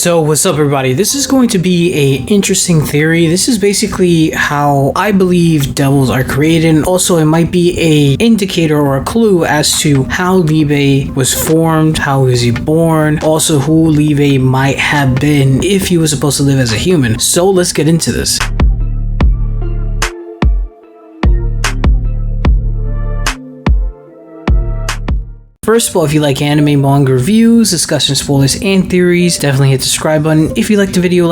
So what's up everybody? This is going to be a interesting theory. This is basically how I believe devils are created, and also it might be a indicator or a clue as to how Liebe was formed, how was he born, also who Liebe might have been if he was supposed to live as a human. So let's get into this. First of all, if you like anime, manga reviews, discussion, spoilers, and theories, definitely hit the subscribe button. If you like the video,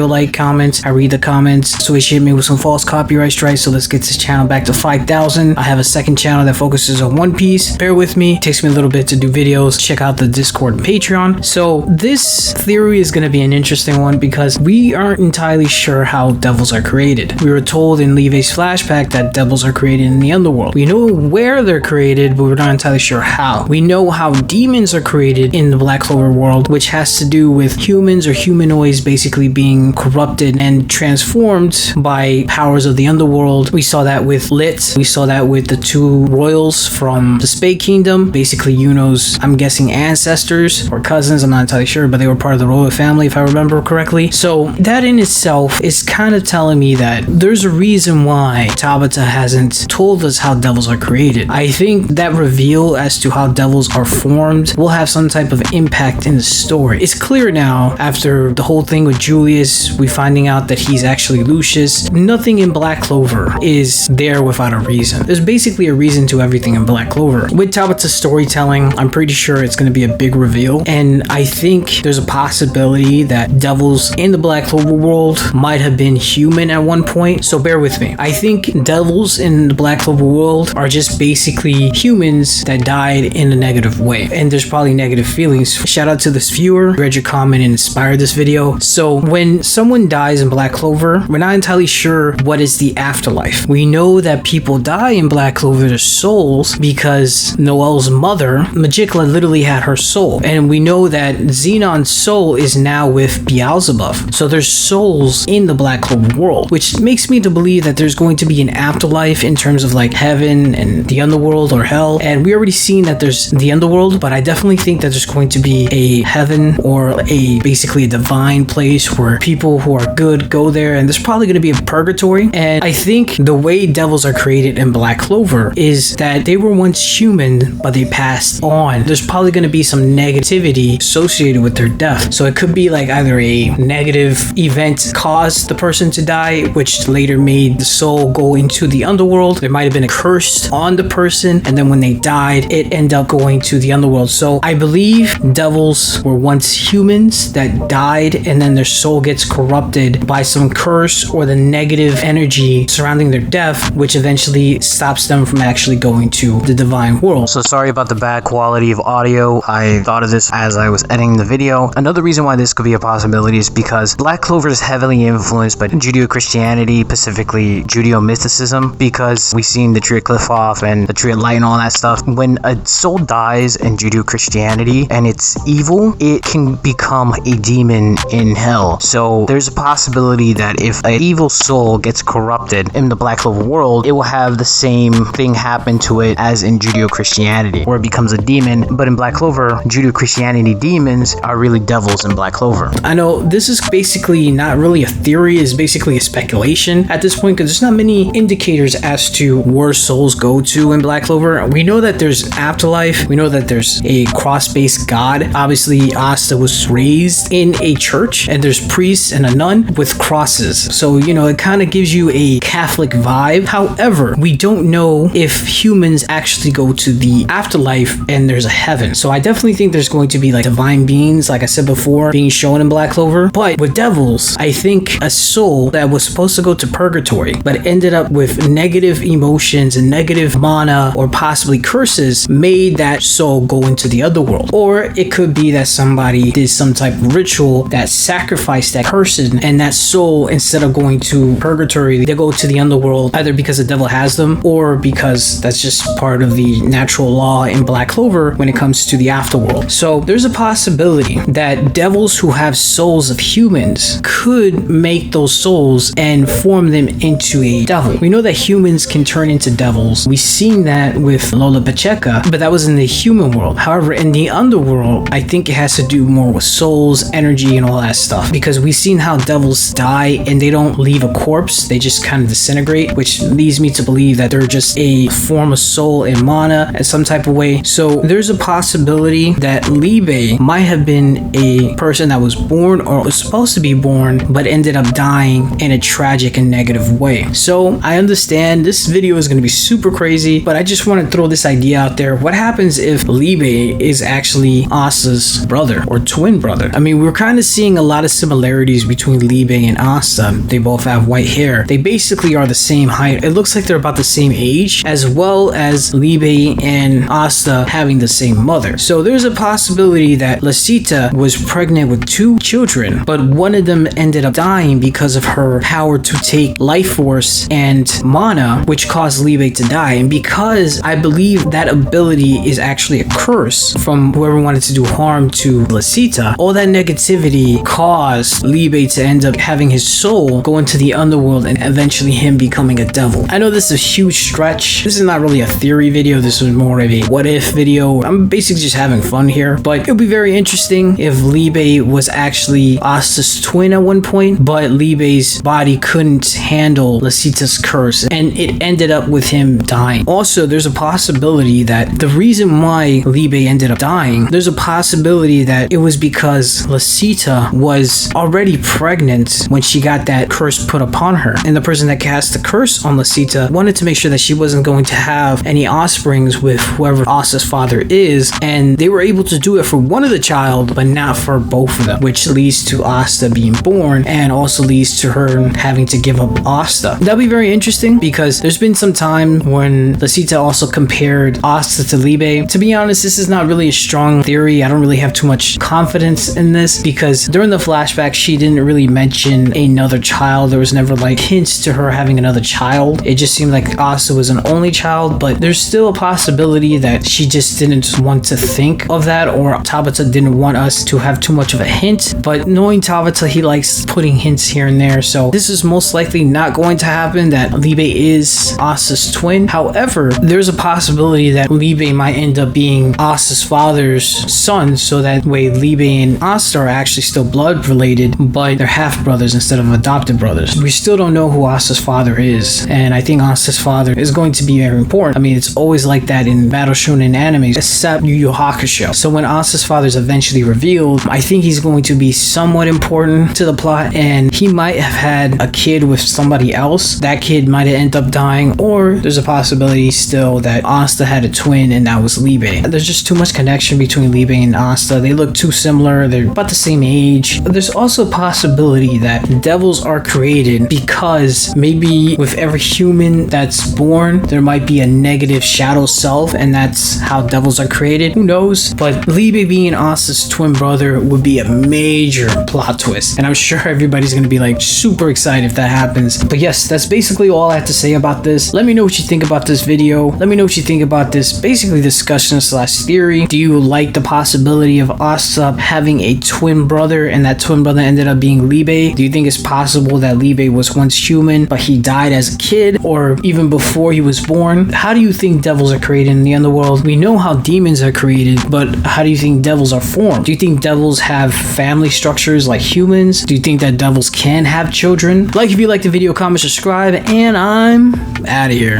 like comments. I read the comments. So hit me with some false copyright strikes. So let's get this channel back to 5,000. I have a second channel that focuses on One Piece. Bear with me. It takes me a little bit to do videos. Check out the Discord and Patreon. So this theory is going to be an interesting one because we aren't entirely sure how devils are created. We were told in Liebe's flashback that devils are created in the underworld. We know where they're created, but we're not entirely sure how. We know how demons are created in the Black Clover world, which has to do with humans or humanoids basically being corrupted and transformed by powers of the underworld. We saw that with Lit. We saw that with the two royals from the Spade Kingdom, basically Yuno's, I'm guessing, ancestors or cousins. I'm not entirely sure, but they were part of the royal family if I remember correctly. So that in itself is kind of telling me that there's a reason why 𝙲𝚘𝚎 hasn't told us how devils are created. I think that reveal as to how devils are formed will have some type of impact in the story. It's clear now after the whole thing with Julius, we finding out that he's actually Lucius. Nothing in Black Clover is there without a reason. There's basically a reason to everything in Black Clover. With 𝙲𝚘𝚎's storytelling, I'm pretty sure it's going to be a big reveal, and I think there's a possibility that devils in the Black Clover world might have been human at one point, so bear with me. I think devils in the Black Clover world are just basically humans that died in a negative way, and there's probably negative feelings. Shout out to this viewer, read your comment and inspired this video. So when someone dies in Black Clover, we're not entirely sure what is the afterlife. We know that people die in Black Clover, their souls, because Noelle's mother, Magicla, literally had her soul, and we know that Xenon's soul is now with Beelzebub. So there's souls in the Black Clover world, which makes me to believe that there's going to be an afterlife in terms of like heaven and the underworld or hell, and we already seen that there's the underworld, but I definitely think that there's going to be a heaven or basically a divine place where people who are good go there, and there's probably going to be a purgatory. And I think the way devils are created in Black Clover is that they were once human, but they passed on. There's probably going to be some negativity associated with their death, so it could be like either a negative event caused the person to die, which later made the soul go into the underworld. There might have been a curse on the person, and then when they died, it ended up going to the underworld. So I believe devils were once humans that died, and then their soul gets corrupted by some curse or the negative energy surrounding their death, which eventually stops them from actually going to the divine world. So sorry about the bad quality of audio. I thought of this as I was editing the video. Another reason why this could be a possibility is because Black Clover is heavily influenced by Judeo-Christianity, specifically Judeo-mysticism, because we've seen the Tree of Qliphoth and the Tree of Light and all that stuff. When a soul dies in Judeo-Christianity and it's evil, it can become a demon in hell. So there's a possibility that if an evil soul gets corrupted in the Black Clover world, it will have the same thing happen to it as in Judeo-Christianity, where it becomes a demon. But in Black Clover, Judeo-Christianity demons are really devils in Black Clover. I know this is basically not really a theory, it's basically a speculation at this point, because there's not many indicators as to where souls go to in Black Clover. We know that there's afterlife, we know that there's a cross-based god. Obviously Asta was raised in a church, and there's priests and a nun with crosses, so you know, it kind of gives you a Catholic vibe. However, we don't know if humans actually go to the afterlife and there's a heaven. So I definitely think there's going to be like divine beings, like I said before, being shown in Black Clover. But with devils, I think a soul that was supposed to go to purgatory but ended up with negative emotions and negative mana or possibly curses made that soul go into the other world. Or it could be that somebody did some type of ritual that sacrificed that person, and that soul, instead of going to purgatory, they go to the underworld, either because the devil has them or because that's just part of the natural law in Black Clover when it comes to the afterworld. So there's a possibility that devils who have souls of humans could make those souls and form them into a devil. We know that humans can turn into devils. We've seen that with Lola Pacheca, but that was in in the human world. However, in the underworld, I think it has to do more with souls, energy, and all that stuff, because we've seen how devils die and they don't leave a corpse, they just kind of disintegrate, which leads me to believe that they're just a form of soul and mana in some type of way. So there's a possibility that Liebe might have been a person that was born or was supposed to be born but ended up dying in a tragic and negative way. So I understand this video is going to be super crazy, but I just want to throw this idea out there. What happens if Liebe is actually Asta's brother or twin brother? I mean, we're kind of seeing a lot of similarities between Liebe and Asta. They both have white hair. They basically are the same height. It looks like they're about the same age, as well as Liebe and Asta having the same mother. So there's a possibility that 𝚲𝚙𝚅𝚛𝚒 was pregnant with 2 children, but one of them ended up dying because of her power to take life force and mana, which caused Liebe to die. And because I believe that ability is actually a curse from whoever wanted to do harm to 𝚲𝚙𝚅𝚛, all that negativity caused Liebe to end up having his soul go into the underworld and eventually him becoming a devil. I know this is a huge stretch. This is not really a theory video. This was more of a what if video. I'm basically just having fun here, but it would be very interesting if Liebe was actually Asta's twin at one point, but Liebe's body couldn't handle 𝚲𝚙𝚅𝚛's curse and it ended up with him dying. Also, there's a possibility that the reason why Liebe ended up dying, there's a possibility that it was because 𝚲𝚙𝚅𝚛 was already pregnant when she got that curse put upon her, and the person that cast the curse on 𝚲𝚙𝚅𝚛 wanted to make sure that she wasn't going to have any offsprings with whoever Asta's father is, and they were able to do it for one of the child but not for both of them, which leads to Asta being born and also leads to her having to give up Asta. That'll be very interesting because there's been some time when 𝚲𝚙𝚅𝚛 also compared Asta to Liebe. To be honest, this is not really a strong theory. I don't really have too much confidence in this because during the flashback she didn't really mention another child. There was never like hints to her having another child. It just seemed like Asta was an only child, but there's still a possibility that she just didn't want to think of that, or 𝚲𝚪𝚪 didn't want us to have too much of a hint. But knowing 𝚲𝚪𝚪, he likes putting hints here and there, so this is most likely not going to happen, that Liebe is Asta's twin. However, there's a possibility that Liebe might end up being Asta's father's son, so that way Liebe and Asta are actually still blood related, but they're half brothers instead of adopted brothers. We still don't know who Asta's father is, and I think Asta's father is going to be very important. I mean, it's always like that in battle shonen animes, except Yu Hakusho. So when Asta's father is eventually revealed, I think he's going to be somewhat important to the plot, and he might have had a kid with somebody else. That kid might have ended up dying, or there's a possibility still that Asta had a twin and that was Liebe. There's just too much connection between Liebe and Asta. They look too similar. They're about the same age. There's also a possibility that devils are created because maybe with every human that's born, there might be a negative shadow self, and that's how devils are created. Who knows? But Liebe being Asta's twin brother would be a major plot twist, and I'm sure everybody's gonna be like super excited if that happens. But yes, that's basically all I have to say about this. Let me know what you think about this video. Let me know what you think about this basically discussion slash theory. Do you like the possibility of Asta having a twin brother and that twin brother ended up being Liebe? Do you think it's possible that Liebe was once human but he died as a kid, or even before he was born? How do you think devils are created in the underworld? We know how demons are created, but how do you think devils are formed? Do you think devils have family structures like humans? Do you think that devils can have children? Like if you like the video, comment, subscribe, and I'm out of here.